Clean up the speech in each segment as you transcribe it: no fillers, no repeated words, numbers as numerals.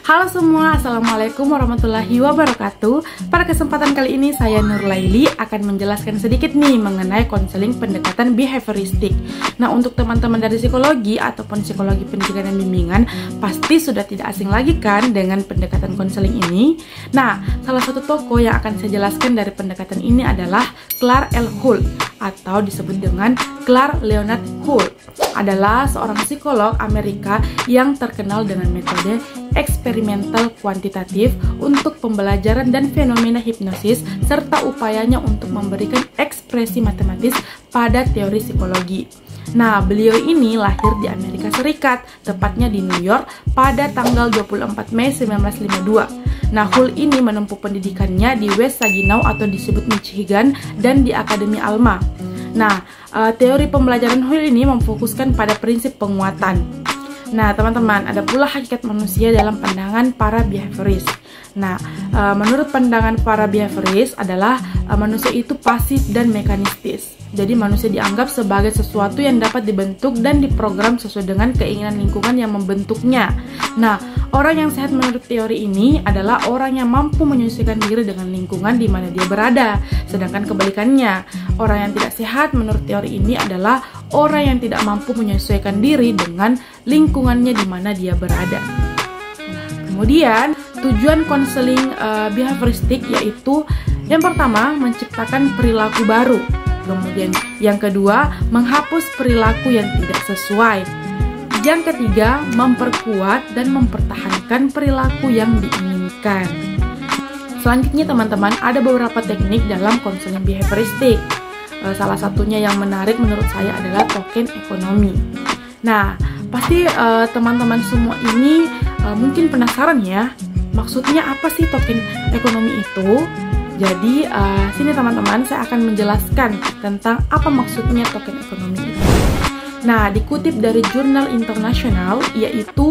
Halo semua, Assalamualaikum warahmatullahi wabarakatuh. Pada kesempatan kali ini saya Nurlaili akan menjelaskan sedikit nih mengenai konseling pendekatan behavioristik. Nah, untuk teman-teman dari psikologi ataupun psikologi pendidikan dan bimbingan pasti sudah tidak asing lagi kan dengan pendekatan konseling ini. Nah, salah satu tokoh yang akan saya jelaskan dari pendekatan ini adalah Clark L. Hull atau disebut dengan Clark Leonard Hull. Adalah seorang psikolog Amerika yang terkenal dengan metode eksperimental kuantitatif untuk pembelajaran dan fenomena hipnosis serta upayanya untuk memberikan ekspresi matematis pada teori psikologi. Nah, beliau ini lahir di Amerika Serikat, tepatnya di New York pada tanggal 24 Mei 1952. Nah, Hull ini menempuh pendidikannya di West Saginaw atau disebut Michigan dan di Akademi Alma. Nah, teori pembelajaran Hull ini memfokuskan pada prinsip penguatan. Nah, teman-teman, ada pula hakikat manusia dalam pandangan para behavioris. Nah, menurut pandangan para behavioris adalah manusia itu pasif dan mekanistis. Jadi manusia dianggap sebagai sesuatu yang dapat dibentuk dan diprogram sesuai dengan keinginan lingkungan yang membentuknya. Nah, orang yang sehat menurut teori ini adalah orang yang mampu menyesuaikan diri dengan lingkungan di mana dia berada. Sedangkan kebalikannya, orang yang tidak sehat menurut teori ini adalah orang yang tidak mampu menyesuaikan diri dengan lingkungannya di mana dia berada. Nah, kemudian tujuan konseling behavioristik yaitu yang pertama menciptakan perilaku baru. Kemudian yang kedua, menghapus perilaku yang tidak sesuai. Yang ketiga, memperkuat dan mempertahankan perilaku yang diinginkan. Selanjutnya teman-teman, ada beberapa teknik dalam konseling behavioristik. Salah satunya yang menarik menurut saya adalah token ekonomi. Nah, pasti teman-teman semua ini mungkin penasaran ya, maksudnya apa sih token ekonomi itu? Jadi, sini teman-teman saya akan menjelaskan tentang apa maksudnya token ekonomi itu. Nah, dikutip dari jurnal internasional yaitu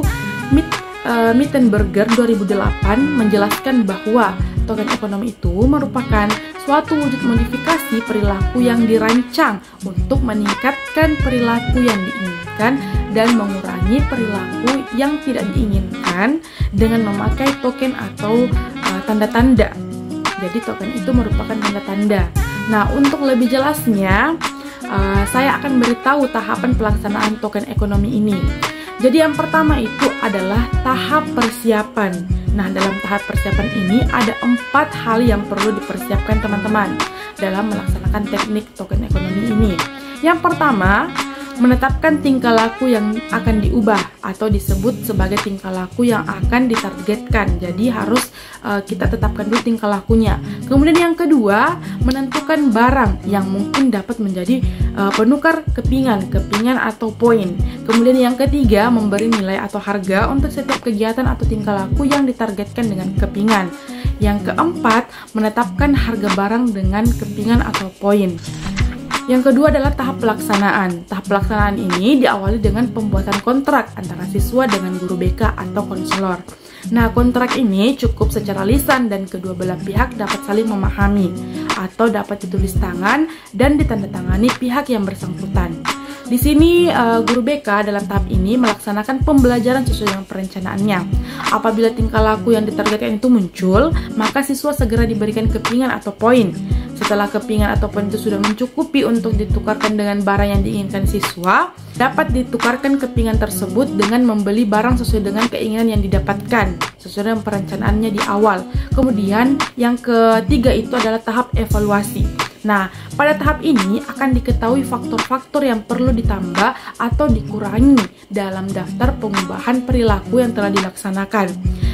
Mittenberger 2008 menjelaskan bahwa token ekonomi itu merupakan suatu wujud modifikasi perilaku yang dirancang untuk meningkatkan perilaku yang diinginkan dan mengurangi perilaku yang tidak diinginkan dengan memakai token atau tanda-tanda. Jadi token itu merupakan tanda-tanda. Nah, untuk lebih jelasnya, saya akan beritahu tahapan pelaksanaan token ekonomi ini. Jadi yang pertama itu adalah tahap persiapan. Nah, dalam tahap persiapan ini ada 4 hal yang perlu dipersiapkan teman-teman dalam melaksanakan teknik token ekonomi ini. Yang pertama, menetapkan tingkah laku yang akan diubah atau disebut sebagai tingkah laku yang akan ditargetkan. Jadi harus kita tetapkan dulu tingkah lakunya. Kemudian yang kedua, menentukan barang yang mungkin dapat menjadi penukar kepingan atau poin. Kemudian yang ketiga, memberi nilai atau harga untuk setiap kegiatan atau tingkah laku yang ditargetkan dengan kepingan. Yang keempat, menetapkan harga barang dengan kepingan atau poin. Yang kedua adalah tahap pelaksanaan. Tahap pelaksanaan ini diawali dengan pembuatan kontrak antara siswa dengan guru BK atau konselor. Nah, kontrak ini cukup secara lisan dan kedua belah pihak dapat saling memahami atau dapat ditulis tangan dan ditandatangani pihak yang bersangkutan. Di sini guru BK dalam tahap ini melaksanakan pembelajaran sesuai dengan perencanaannya. Apabila tingkah laku yang ditargetkan itu muncul, maka siswa segera diberikan kepingan atau poin. Setelah kepingan atau poin itu sudah mencukupi untuk ditukarkan dengan barang yang diinginkan siswa, dapat ditukarkan kepingan tersebut dengan membeli barang sesuai dengan keinginan yang didapatkan, sesuai dengan perencanaannya di awal. Kemudian yang ketiga itu adalah tahap evaluasi. Nah, pada tahap ini akan diketahui faktor-faktor yang perlu ditambah atau dikurangi dalam daftar pengubahan perilaku yang telah dilaksanakan.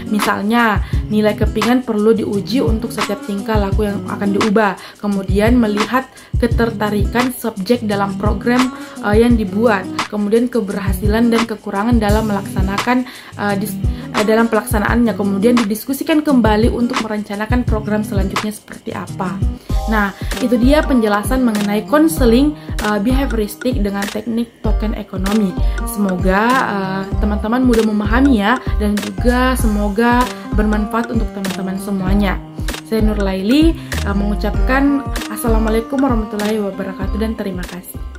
Misalnya, nilai kepingan perlu diuji untuk setiap tingkah laku yang akan diubah. Kemudian melihat ketertarikan subjek dalam program yang dibuat. Kemudian keberhasilan dan kekurangan dalam melaksanakan dalam pelaksanaannya. Kemudian didiskusikan kembali untuk merencanakan program selanjutnya seperti apa. Nah, itu dia penjelasan mengenai konseling behavioristik dengan teknik token ekonomi. Semoga teman-teman mudah memahami ya, dan juga semoga bermanfaat untuk teman-teman semuanya. Saya Nurlaili mengucapkan Assalamualaikum warahmatullahi wabarakatuh dan terima kasih.